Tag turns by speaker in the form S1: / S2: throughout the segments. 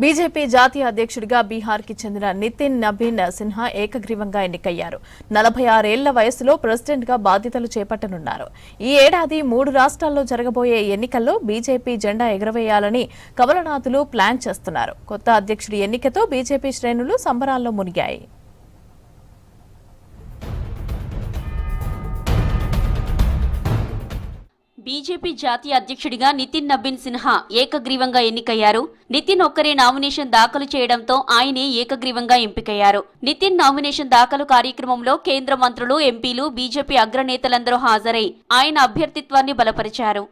S1: BJP జాతీయ అధ్యక్షుడిగా బీహార్కి చెందిన నితిన్ నబీన్ సిన్హా ఏకగ్రీవంగా ఎన్నికయ్యారు. 46 ఏళ్ల వయసులో ప్రెసిడెంట్గా బాధ్యతలు చేపట్టనున్నారు. ఈ ఏడాది 3 రాష్ట్రాల్లో జరగబోయే ఎన్నికల్లో బీజేపీ జెండా ఎగురవేయాలని కమలనాథులు ప్లాన్ చేస్తున్నారు. కొత్త అధ్యక్షుడి ఎన్నికతో బీజేపీ శ్రేణులు సంబరాల్లో మునిగాయి.
S2: బీజేపీ జాతీయ అధ్యక్షుడిగా నితిన్ నబీన్ సిన్హా ఏకగ్రీవంగా ఎన్నికయ్యారు. నితిన్ ఒక్కరే నామినేషన్ దాఖలు చేయడంతో ఆయనే ఏకగ్రీవంగా ఎంపికయ్యారు. నితిన్ నామినేషన్ దాఖలు కార్యక్రమంలో కేంద్ర మంత్రులు, ఎంపీలు, బీజేపీ అగ్రనేతలందరూ హాజరై ఆయన అభ్యర్థిత్వాన్ని బలపరిచారు.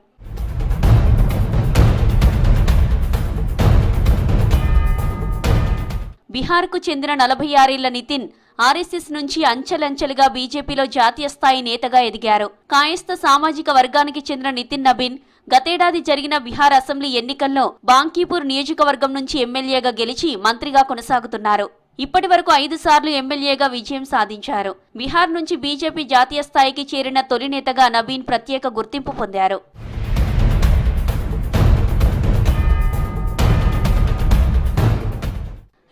S2: బీహార్కు చెందిన 46 ఏళ్ల నితిన్ ఆర్ఎస్ఎస్ నుంచి అంచెలంచెలుగా బీజేపీలో జాతీయ స్థాయి నేతగా ఎదిగారు. కాయస్థ సామాజిక వర్గానికి చెందిన నితిన్ నబీన్ గతేడాది జరిగిన బీహార్ అసెంబ్లీ ఎన్నికల్లో బాంకీపూర్ నియోజకవర్గం నుంచి ఎమ్మెల్యేగా గెలిచి మంత్రిగా కొనసాగుతున్నారు. ఇప్పటి వరకు 5 సార్లు ఎమ్మెల్యేగా విజయం సాధించారు. బీహార్ నుంచి బీజేపీ జాతీయ స్థాయికి చేరిన తొలి నేతగా నబీన్ ప్రత్యేక గుర్తింపు పొందారు.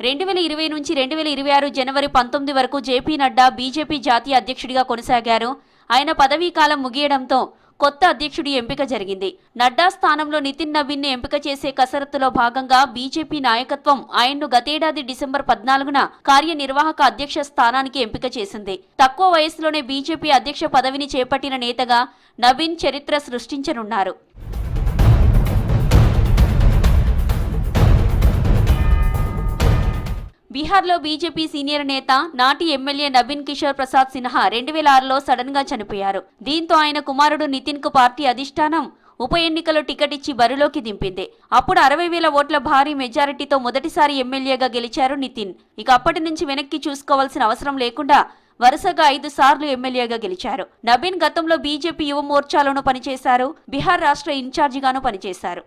S2: 2020 నుంచి 2026 జనవరి 19 వరకు జేపీ నడ్డా బీజేపీ జాతీయ అధ్యక్షుడిగా కొనసాగారు. ఆయన పదవీ కాలం ముగియడంతో కొత్త అధ్యక్షుడి ఎంపిక జరిగింది. నడ్డా స్థానంలో నితిన్ నబీన్ ని ఎంపిక చేసే కసరత్తులో భాగంగా బీజేపీ నాయకత్వం ఆయన్ను గతేడాది డిసెంబర్ 14న కార్యనిర్వాహక అధ్యక్ష స్థానానికి ఎంపిక చేసింది. తక్కువ వయసులోనే బీజేపీ అధ్యక్ష పదవిని చేపట్టిన నేతగా నబీన్ చరిత్ర సృష్టించనున్నారు. బీహార్లో బీజేపీ సీనియర్ నేత, నాటి ఎమ్మెల్యే నబీన్ కిషోర్ ప్రసాద్ సిన్హా 2006లో సడన్ గా చనిపోయారు. దీంతో ఆయన కుమారుడు నితిన్ కు పార్టీ అధిష్టానం ఉప ఎన్నికలో టికెట్ ఇచ్చి బరిలోకి దింపింది. అప్పుడు 60,000 ఓట్ల భారీ మెజారిటీతో మొదటిసారి ఎమ్మెల్యేగా గెలిచారు నితిన్. ఇక అప్పటి నుంచి వెనక్కి చూసుకోవాల్సిన అవసరం లేకుండా వరుసగా 5 సార్లు ఎమ్మెల్యేగా గెలిచారు. నబీన్ గతంలో బీజేపీ యువ మోర్చాలోనూ పనిచేశారు. బీహార్ రాష్ట్ర ఇన్ఛార్జిగానూ పనిచేశారు.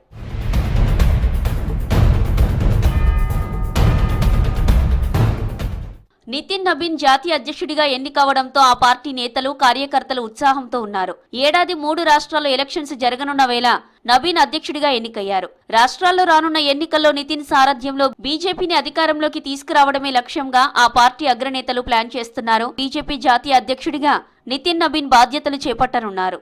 S2: నితిన్ నబీన్ జాతీయ అధ్యక్షుడిగా ఎన్నికవడంతో ఆ పార్టీ నేతలు, కార్యకర్తలు ఉత్సాహంతో ఉన్నారు. ఏడాది 3 రాష్ట్రాల్లో ఎలక్షన్స్ జరగనున్న వేళ నబీన్ అధ్యక్షుడిగా ఎన్నికయ్యారు. రాష్ట్రాల్లో రానున్న ఎన్నికల్లో నితిన్ సారథ్యంలో బీజేపీని అధికారంలోకి తీసుకురావడమే లక్ష్యంగా ఆ పార్టీ అగ్రనేతలు ప్లాన్ చేస్తున్నారు. బీజేపీ జాతీయ అధ్యక్షుడిగా నితిన్ నబీన్ బాధ్యతలు చేపట్టనున్నారు.